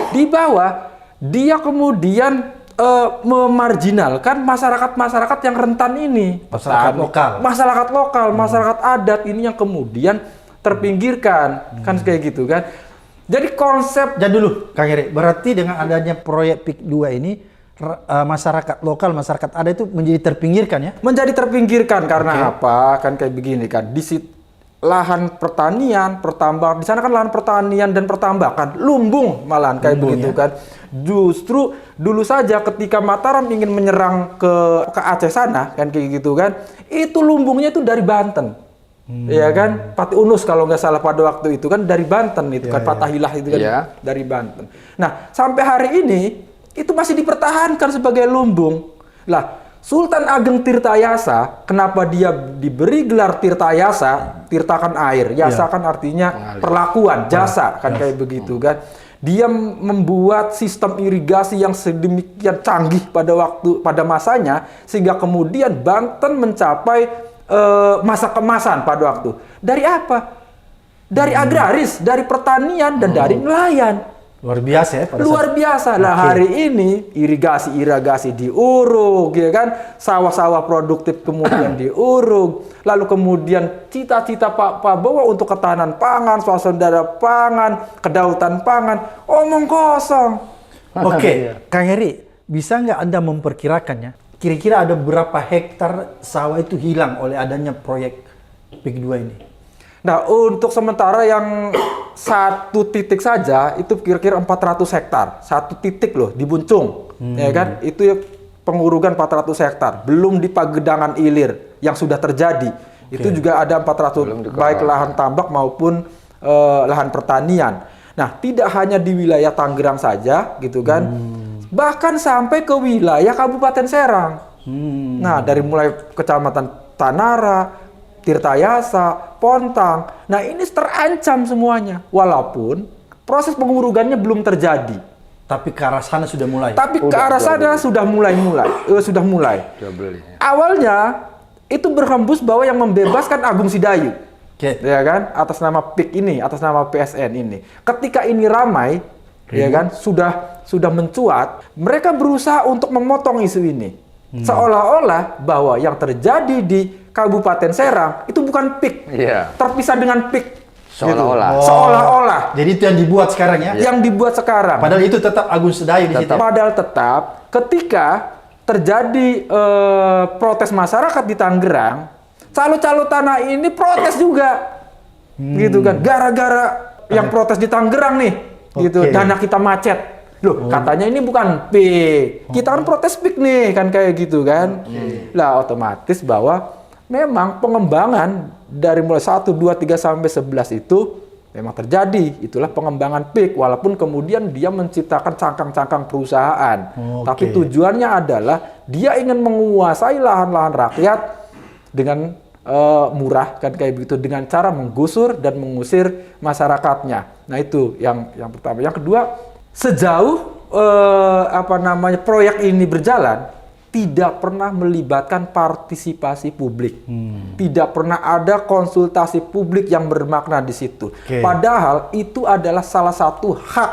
di bawah dia kemudian memarginalkan masyarakat-masyarakat yang rentan ini. Masyarakat lokal. Masyarakat lokal, masyarakat adat ini yang kemudian terpinggirkan. Kan kayak gitu kan. Jadi konsep Jadi dulu, Kang Heri, berarti dengan adanya proyek PIK 2 ini masyarakat lokal, masyarakat adat itu menjadi terpinggirkan ya? menjadi terpinggirkan karena apa? Kan kayak begini kan. Di lahan pertanian, pertambangan, di sana kan lahan pertanian dan pertambangan, lumbung malahan kayak begitu kan. Justru dulu saja ketika Mataram ingin menyerang ke Aceh sana kan kayak gitu kan, itu lumbungnya itu dari Banten. Ya kan, Pati Unus kalau nggak salah pada waktu itu kan dari Banten itu kan, Fathahilah itu kan dari Banten. Nah, sampai hari ini itu masih dipertahankan sebagai lumbung. Lah, Sultan Ageng Tirtayasa, kenapa dia diberi gelar Tirtayasa? Tirta kan air, yasa kan artinya perlakuan, jasa kan kayak begitu kan. Dia membuat sistem irigasi yang sedemikian canggih pada masanya sehingga kemudian Banten mencapai masa kemasan pada waktu. Dari apa? Dari agraris, dari pertanian dan dari nelayan. Luar biasa ya? Luar biasa lah hari ini irigasi diuruk, ya kan? Sawah-sawah produktif kemudian diuruk. Lalu kemudian cita-cita Pak Prabowo untuk ketahanan pangan, swasembada pangan, kedaulatan pangan, omong kosong. Oke, Kang Heri, bisa nggak Anda memperkirakannya? Kira-kira ada berapa hektar sawah itu hilang oleh adanya proyek PIK 2 ini? Nah, untuk sementara yang satu titik saja itu kira-kira 400 hektar. Satu titik loh di Buncung, ya kan? Itu ya pengurugan 400 hektar. Belum di Pagedangan Ilir yang sudah terjadi. Itu juga ada 400 baik lahan tambak maupun lahan pertanian. Nah, tidak hanya di wilayah Tangerang saja gitu kan. Bahkan sampai ke wilayah Kabupaten Serang. Nah, dari mulai Kecamatan Tanara, Tirtayasa, Pontang. Nah, ini terancam semuanya. Walaupun proses pengurugannya belum terjadi. Tapi ke arah sana sudah mulai. Tapi ke arah sana sudah mulai. Awalnya itu berhembus bahwa yang membebaskan Agung Sidayu. Ya kan? Atas nama PIK ini, atas nama PSN ini. Ketika ini ramai, ya kan? Sudah mencuat, mereka berusaha untuk memotong isu ini. Seolah-olah bahwa yang terjadi di Kabupaten Serang itu bukan PIK, terpisah dengan PIK. Seolah-olah. Seolah-olah. Jadi itu yang dibuat sekarang ya? Yang dibuat sekarang. Padahal itu tetap Agung Sedayu di situ. Padahal tetap ketika terjadi protes masyarakat di Tangerang, calo-calo tanah ini protes juga, gitu kan? Gara-gara yang protes di Tangerang nih, gitu. Dana kita macet. Loh, katanya ini bukan PIK. Kita kan protes PIK nih, kan kayak gitu kan. Lah otomatis bahwa memang pengembangan dari mulai 1, 2, 3 sampai 11 itu memang terjadi. Itulah pengembangan PIK walaupun kemudian dia menciptakan cangkang-cangkang perusahaan. Tapi tujuannya adalah dia ingin menguasai lahan-lahan rakyat dengan murah kan kayak begitu dengan cara menggusur dan mengusir masyarakatnya. Nah, itu yang pertama. Yang kedua, sejauh proyek ini berjalan tidak pernah melibatkan partisipasi publik, tidak pernah ada konsultasi publik yang bermakna di situ. Padahal itu adalah salah satu hak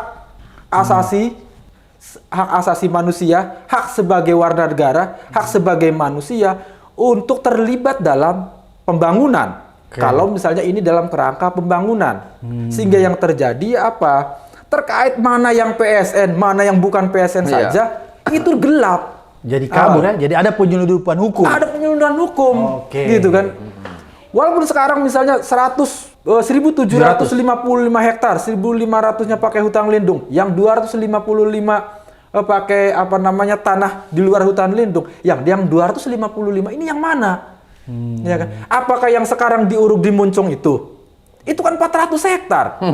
asasi manusia, hak sebagai warga negara, hak sebagai manusia untuk terlibat dalam pembangunan. Kalau misalnya ini dalam kerangka pembangunan, sehingga yang terjadi apa? Terkait mana yang PSN, mana yang bukan PSN saja, itu gelap. Jadi kabur ya? Jadi ada penyeludupan hukum? Ada penyeludupan hukum, gitu kan. Walaupun sekarang misalnya 100 1.755 hektar, 1.500-nya pakai hutan lindung, yang 255 pakai tanah di luar hutan lindung. Yang 255 ini yang mana? Ya kan? Apakah yang sekarang diuruk di Muncung itu? Itu kan 400 hektar.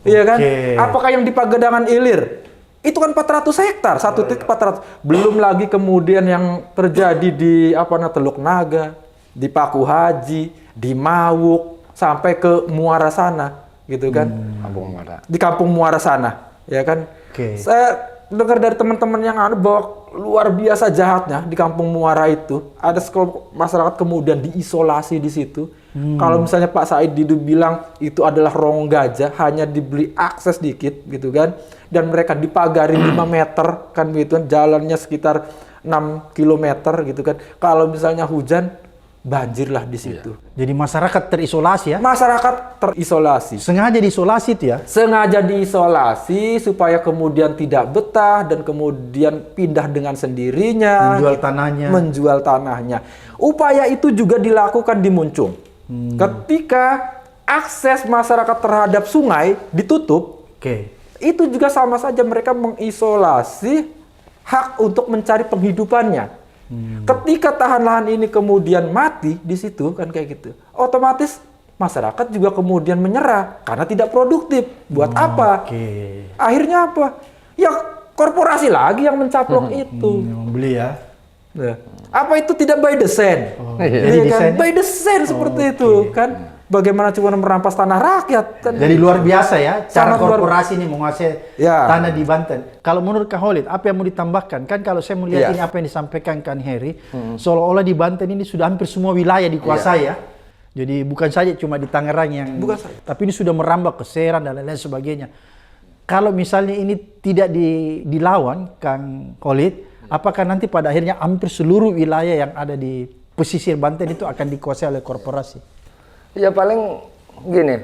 Iya kan? Apakah yang di Pagedangan Ilir? Itu kan 400 hektar, 1.400. Belum lagi kemudian yang terjadi di Teluk Naga, di Paku Haji, di Mawuk, sampai ke Muara sana, gitu kan? Kampung Muara. Di Kampung Muara sana, ya kan? Saya dengar dari teman-teman yang ada bahwa luar biasa jahatnya di Kampung Muara itu. Ada sekelompok masyarakat kemudian diisolasi di situ. Kalau misalnya Pak Said Didu bilang itu adalah rong gajah, hanya diberi akses dikit, gitu kan? Dan mereka dipagari 5 meter, kan gitu kan? Jalannya sekitar 6 kilometer, gitu kan? Kalau misalnya hujan, banjirlah di situ. Jadi masyarakat terisolasi ya? Masyarakat terisolasi. Sengaja diisolasi itu ya? Sengaja diisolasi supaya kemudian tidak betah dan kemudian pindah dengan sendirinya. Menjual tanahnya. Upaya itu juga dilakukan di Muncung. Ketika akses masyarakat terhadap sungai ditutup, itu juga sama saja mereka mengisolasi hak untuk mencari penghidupannya. Ketika tahan lahan ini kemudian mati di situ kan kayak gitu, otomatis masyarakat juga kemudian menyerah karena tidak produktif. Buat apa? Akhirnya apa? Ya korporasi lagi yang mencaplok itu. Membeli ya. Nah, apa itu tidak by design? Iya kan? By design seperti itu kan? Bagaimana cuma merampas tanah rakyat kan? Jadi luar biasa ya cara korporasi ini menguasai Ya. tanah di Banten. Kalau menurut Kang Khalid, apa yang mau ditambahkan? Kan kalau saya melihat ini apa yang disampaikan Kang Heri, seolah-olah di Banten ini sudah hampir semua wilayah dikuasai ya. Jadi bukan saja cuma di Tangerang yang, tapi ini sudah merambah ke Serang dan lain-lain sebagainya. Kalau misalnya ini tidak dilawan, Kang Khalid, apakah nanti pada akhirnya hampir seluruh wilayah yang ada di pesisir Banten itu akan dikuasai oleh korporasi? Ya paling gini,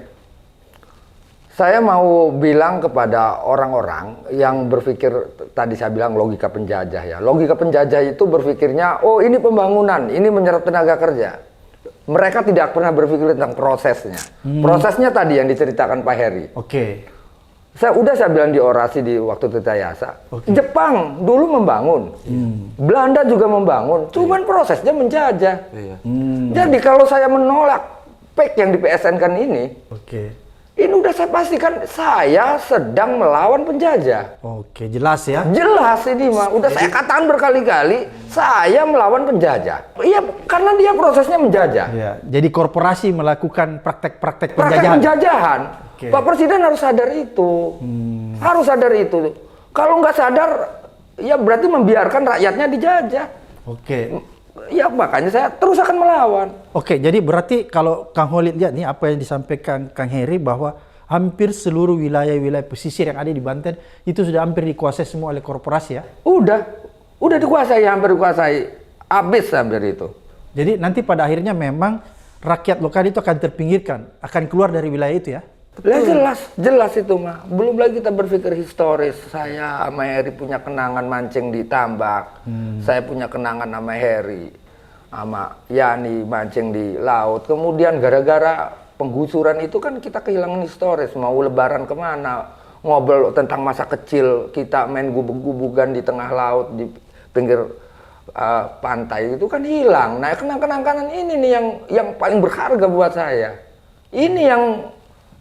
saya mau bilang kepada orang-orang yang berpikir, tadi saya bilang logika penjajah ya. Logika penjajah itu berpikirnya, oh ini pembangunan, ini menyerap tenaga kerja. Mereka tidak pernah berpikir tentang prosesnya. Prosesnya tadi yang diceritakan Pak Heri. Saya bilang di orasi di waktu Tirtayasa, Jepang dulu membangun, Belanda juga membangun, cuman prosesnya menjajah. Jadi kalau saya menolak PEK yang di PSN-kan ini, ini udah saya pastikan saya sedang melawan penjajah. Jelas ya? Jelas ini mah, udah saya katakan berkali-kali, saya melawan penjajah. Iya, karena dia prosesnya menjajah. Jadi korporasi melakukan praktek-praktek penjajahan. Pak Presiden harus sadar itu. Harus sadar itu. Kalau nggak sadar, ya berarti membiarkan rakyatnya dijajah. Ya makanya saya terus akan melawan. Jadi berarti kalau Kang Khalid lihat nih apa yang disampaikan Kang Heri bahwa hampir seluruh wilayah-wilayah pesisir yang ada di Banten itu sudah hampir dikuasai semua oleh korporasi ya? Udah dikuasai, hampir dikuasai. Habis hampir itu. Jadi nanti pada akhirnya memang rakyat lokal itu akan terpinggirkan, akan keluar dari wilayah itu ya? Jelas itu mah. Belum lagi kita berpikir historis. Saya sama Heri punya kenangan mancing di tambak. Saya punya kenangan sama Heri, sama Yani mancing di laut. Kemudian gara-gara penggusuran itu kan kita kehilangan historis. Mau lebaran kemana? Ngobrol tentang masa kecil kita main gubuk-gubukan di tengah laut di pinggir pantai itu kan hilang. Nah kenang-kenangan ini nih yang paling berharga buat saya. Ini yang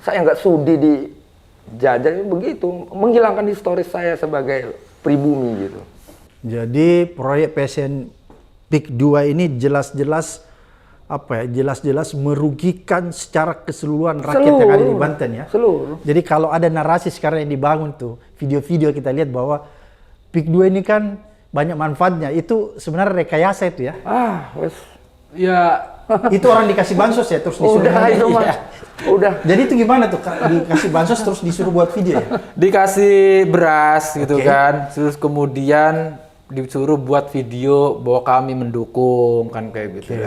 saya nggak sudi dijajah begitu, menghilangkan historis saya sebagai pribumi gitu. Jadi proyek PSN PIK 2 ini jelas-jelas merugikan secara keseluruhan rakyat yang ada di Banten ya. Jadi kalau ada narasi sekarang yang dibangun tuh, video-video kita lihat bahwa PIK 2 ini kan banyak manfaatnya, itu sebenarnya rekayasa itu ya. Itu orang dikasih bansos ya terus disuruh. Udah. Jadi itu gimana tuh dikasih bansos terus disuruh buat video ya? Dikasih beras gitu kan, terus kemudian disuruh buat video bahwa kami mendukung kan kayak gitu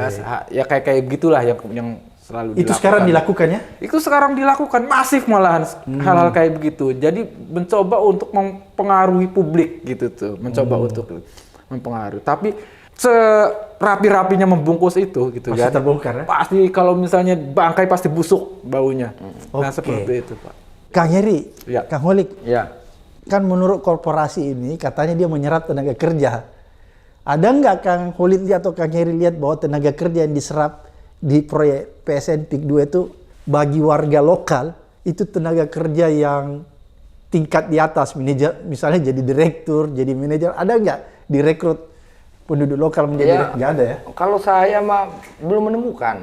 ya kayak gitulah yang selalu itu dilakukan. Sekarang dilakukan ya? Itu sekarang dilakukan masif malahan hal-hal kayak begitu. Jadi mencoba untuk mempengaruhi publik gitu tuh, mencoba untuk mempengaruhi. Tapi serapi-rapinya membungkus itu gitu Pasti kan. terbongkar ya? Pasti kalau misalnya bangkai pasti busuk baunya. Nah, Oke. seperti itu, Pak. Kang Heri, Ya. Kang Holik, Ya. kan menurut korporasi ini katanya dia menyerap tenaga kerja. Ada nggak Kang Holik lihat atau Kang Heri lihat bahwa tenaga kerja yang diserap di proyek PSN PIK 2 itu bagi warga lokal itu tenaga kerja yang tingkat di atas, manajer, misalnya jadi direktur, jadi manajer, ada nggak direkrut penduduk lokal menjadi Ya, direktur? Nggak ada ya? Kalau saya mah belum menemukan.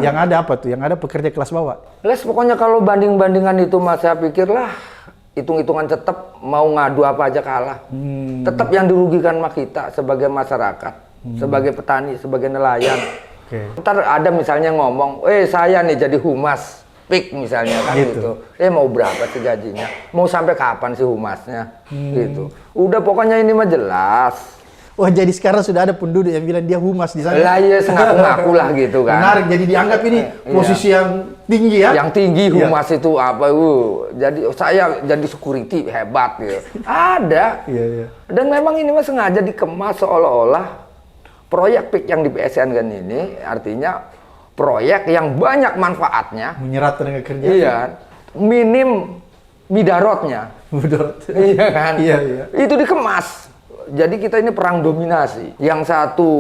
Yang ada apa tuh? Yang ada pekerja kelas bawah. Les pokoknya kalau banding-bandingan itu mas saya pikirlah hitung-hitungan tetap mau ngadu apa aja kalah. Tetap yang dirugikan mah kita sebagai masyarakat, sebagai petani, sebagai nelayan. Ntar ada misalnya ngomong, saya nih jadi humas PIK misalnya kan gitu. Mau berapa sih gajinya? Mau sampai kapan sih humasnya? Gitu. Udah pokoknya ini mah jelas. Wah, jadi sekarang sudah ada penduduk yang bilang dia humas di sana. Lah ya ngaku-ngaku lah gitu kan. Menarik, jadi dianggap ini posisi yang tinggi ya. Yang tinggi humas itu apa? Jadi saya jadi security hebat gitu. Ada. Iya. Dan memang ini mah sengaja dikemas seolah-olah proyek PIK yang di PSN kan ini artinya proyek yang banyak manfaatnya. Menyerap tenaga kerja. Iya. Minim midarotnya. Mudah. Iya kan? Iya. Itu dikemas. Jadi kita ini perang dominasi. Yang satu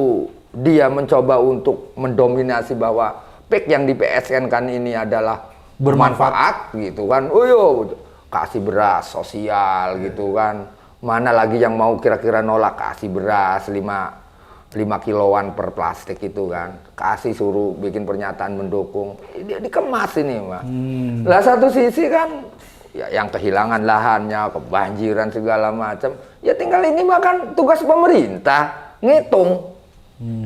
dia mencoba untuk mendominasi bahwa PIK yang di PSN kan ini adalah bermanfaat gitu kan. Kasih beras sosial gitu kan. Mana lagi yang mau kira-kira nolak kasih beras 5 kiloan per plastik itu kan. Kasih suruh bikin pernyataan mendukung. Dia dikemas ini, Pak. Lah satu sisi kan ya yang kehilangan lahannya, kebanjiran segala macam. Ya tinggal ini mah kan tugas pemerintah, ngitung.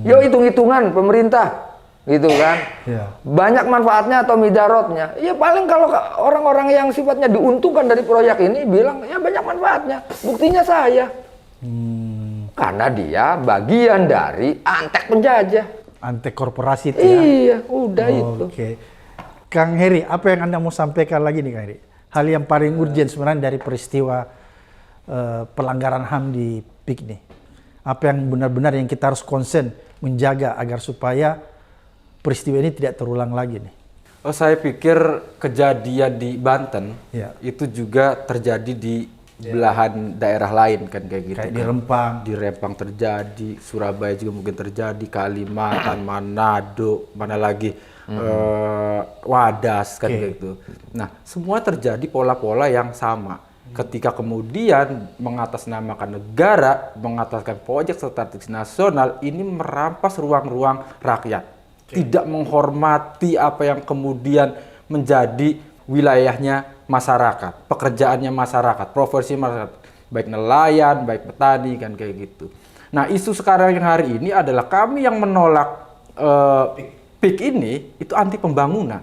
Yo hitung-hitungan pemerintah. Gitu kan. Iya. Banyak manfaatnya atau midarotnya. Ya paling kalau orang-orang yang sifatnya diuntungkan dari proyek ini bilang ya banyak manfaatnya. Buktinya saya. Karena dia bagian dari antek penjajah. Antek korporasi itu ya. Iya, udah itu. Oke. Kang Heri, apa yang Anda mau sampaikan lagi nih Kang Heri? Hal yang paling urgent sebenarnya dari peristiwa pelanggaran HAM di PIK nih. Apa yang benar-benar yang kita harus concern menjaga agar supaya peristiwa ini tidak terulang lagi nih. Saya pikir kejadian di Banten itu juga terjadi di belahan daerah lain kan kayak gitu. Kayak kan. di Rempang. Di Rempang terjadi, Surabaya juga mungkin terjadi, Kalimantan, Manado, mana lagi Wadas kan kayak gitu. Nah, semua terjadi pola-pola yang sama. Ketika kemudian mengatasnamakan negara, mengataskan proyek strategis nasional, ini merampas ruang-ruang rakyat. Tidak menghormati apa yang kemudian menjadi wilayahnya masyarakat, pekerjaannya masyarakat, profesi masyarakat, baik nelayan, baik petani, kan kayak gitu. Nah, isu sekarang yang hari ini adalah kami yang menolak PIK ini itu anti pembangunan.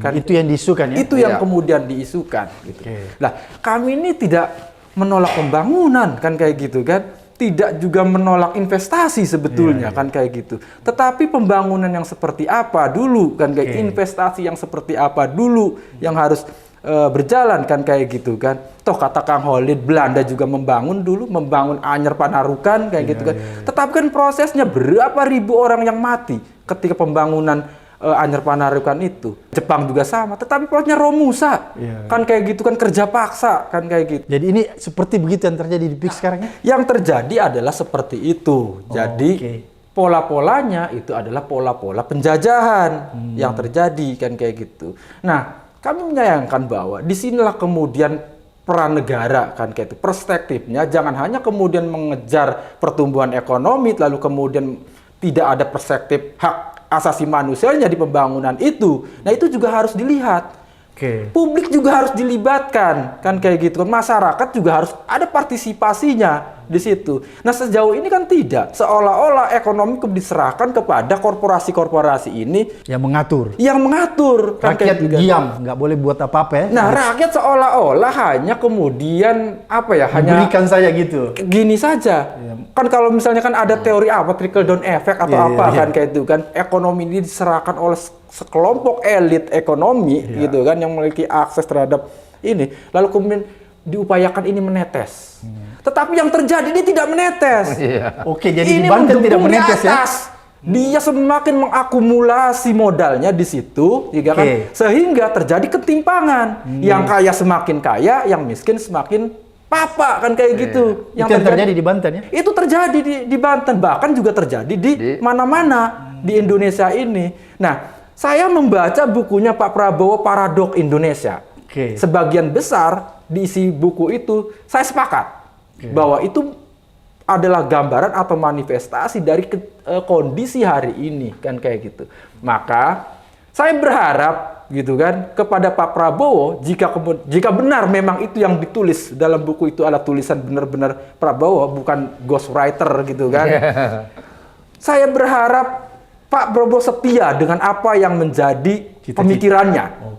Kan itu yang diisukan ya? Itu yang kemudian diisukan. Gitu. Nah, kami ini tidak menolak pembangunan, kan kayak gitu kan? Tidak juga menolak investasi sebetulnya, kan kayak gitu. Tetapi pembangunan yang seperti apa dulu, kan kayak investasi yang seperti apa dulu yang harus berjalan, kan kayak gitu kan. Toh kata Kang Holid, Belanda juga membangun dulu, membangun Anyer Panarukan, kayak gitu kan. Tetapi kan prosesnya berapa ribu orang yang mati ketika pembangunan Anyer Panarukan itu. Jepang juga sama, tetapi prosesnya Romusa, kan kayak gitu kan, kerja paksa, kan kayak gitu. Jadi ini seperti begitu yang terjadi di PIK sekarang ya? Yang terjadi adalah seperti itu. Jadi pola-polanya itu adalah pola-pola penjajahan yang terjadi, kan kayak gitu. Nah, kami menyayangkan bahwa disinilah kemudian peran negara, kan kayak itu. Perspektifnya jangan hanya kemudian mengejar pertumbuhan ekonomi, lalu kemudian tidak ada perspektif hak asasi manusianya di pembangunan itu. Nah, itu juga harus dilihat. Publik juga harus dilibatkan, kan kayak gitu. Masyarakat juga harus ada partisipasinya di situ. Nah, sejauh ini kan tidak. Seolah-olah ekonomi diserahkan kepada korporasi-korporasi ini yang mengatur. Yang mengatur. Kan Rakyat kayak gitu. diam, nggak boleh buat apa-apa ya? Nah, rakyat seolah-olah hanya kemudian apa ya? Hanya Berikan saja gitu. gini saja. Kan kalau misalnya kan ada teori apa trickle down effect atau kan kayak itu kan, ekonomi ini diserahkan oleh sekelompok elit ekonomi gitu kan yang memiliki akses terhadap ini, lalu kemudian diupayakan ini menetes. Tetapi yang terjadi dia tidak menetes. Oke, jadi di Ini Banten tidak menggebu di menetes ya? atas. Dia semakin mengakumulasi modalnya di situ, ya kan? Sehingga terjadi ketimpangan. Yang kaya semakin kaya, yang miskin semakin papa, kan kayak gitu. Yang terjadi di Banten ya? Itu terjadi di Banten, bahkan juga terjadi di mana-mana di Indonesia ini. Nah, saya membaca bukunya Pak Prabowo, Paradok Indonesia. Sebagian besar diisi buku itu, saya sepakat bahwa itu adalah gambaran atau manifestasi dari kondisi hari ini, kan kayak gitu. Maka saya berharap gitu kan kepada Pak Prabowo, jika benar memang itu yang ditulis dalam buku itu adalah tulisan benar-benar Prabowo, bukan ghostwriter gitu kan. Saya berharap Pak Prabowo setia dengan apa yang menjadi pemikirannya.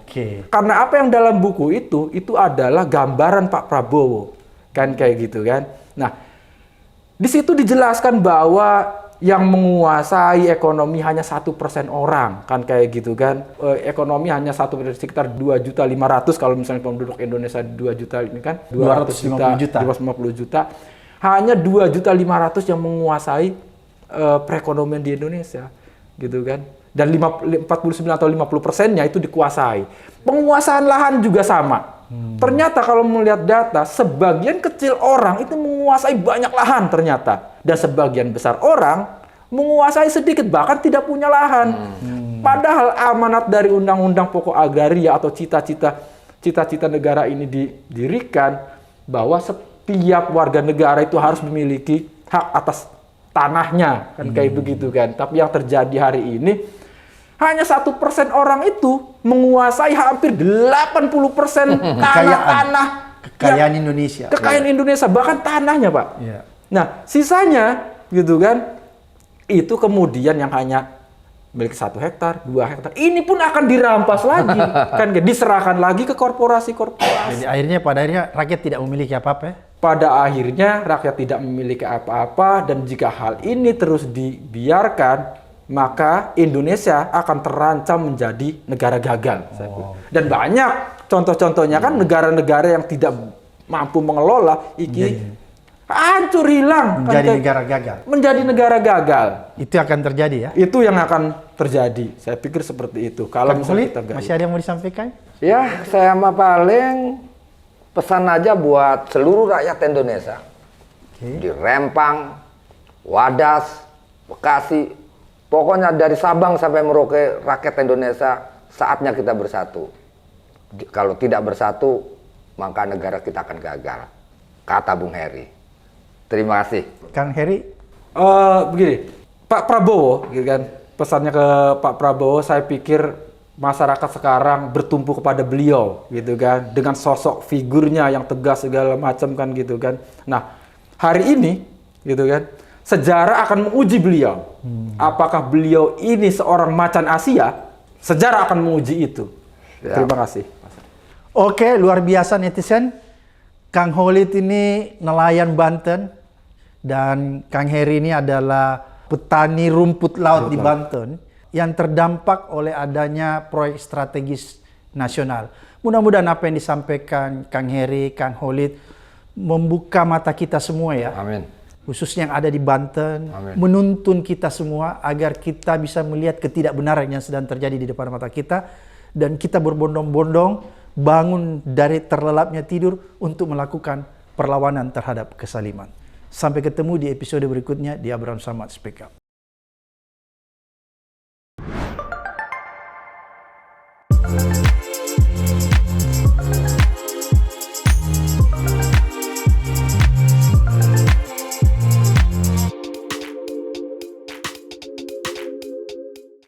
Karena apa yang dalam buku itu adalah gambaran Pak Prabowo, kan kayak gitu kan. Nah, di situ dijelaskan bahwa yang menguasai ekonomi hanya 1% orang, kan kayak gitu kan. Ekonomi hanya 1%, sekitar 2.500.000 kalau misalnya penduduk Indonesia 2 juta ini kan. 250 juta. Hanya 2.500.000 yang menguasai perekonomian di Indonesia, gitu kan. Dan 49 atau 50%-nya itu dikuasai. Penguasaan lahan juga sama. Ternyata kalau melihat data, sebagian kecil orang itu menguasai banyak lahan ternyata. Dan sebagian besar orang menguasai sedikit, bahkan tidak punya lahan. Padahal amanat dari Undang-Undang Pokok Agraria atau cita-cita negara ini didirikan bahwa setiap warga negara itu harus memiliki hak atas tanahnya, kan kayak begitu kan. Tapi yang terjadi hari ini, hanya 1% orang itu menguasai hampir 80% tanah-tanah kekayaan Indonesia. Kekayaan Indonesia, bahkan tanahnya, Pak. Nah, sisanya gitu kan, itu kemudian yang hanya milik 1 hektar, 2 hektar, ini pun akan dirampas lagi, kan diserahkan lagi ke korporasi-korporasi. Jadi pada akhirnya rakyat tidak memiliki apa-apa ya? Pada akhirnya rakyat tidak memiliki apa-apa, dan jika hal ini terus dibiarkan, maka Indonesia akan terancam menjadi negara gagal. Dan banyak contoh-contohnya kan negara-negara yang tidak mampu mengelola hancur, hilang. Menjadi negara gagal. Menjadi negara gagal. Itu akan terjadi ya? Itu yang akan terjadi. Saya pikir seperti itu. Kalau Sulit, masih ada yang mau disampaikan? Ya, saya mah paling pesan aja buat seluruh rakyat Indonesia. Di Rempang, Wadas, Bekasi, pokoknya dari Sabang sampai Merauke, rakyat Indonesia, saatnya kita bersatu. Kalau tidak bersatu, maka negara kita akan gagal. Kata Bung Heri. Terima kasih. Kang Heri? Begini, Pak Prabowo, gitu kan, pesannya ke Pak Prabowo, saya pikir masyarakat sekarang bertumpu kepada beliau, gitu kan, dengan sosok figurnya yang tegas segala macam kan, gitu kan. Nah, hari ini, gitu kan, sejarah akan menguji beliau. Apakah beliau ini seorang macan Asia? Sejarah akan menguji itu. Terima kasih. Oke, luar biasa netizen. Kang Holid ini nelayan Banten dan Kang Heri ini adalah petani rumput laut di Banten yang terdampak oleh adanya proyek strategis nasional. Mudah-mudahan apa yang disampaikan Kang Heri, Kang Holid membuka mata kita semua ya. Amin. Khususnya yang ada di Banten, menuntun kita semua agar kita bisa melihat ketidakbenaran yang sedang terjadi di depan mata kita dan kita berbondong-bondong bangun dari terlelapnya tidur untuk melakukan perlawanan terhadap kesaliman. Sampai ketemu di episode berikutnya di Abraham Samad Speak Up.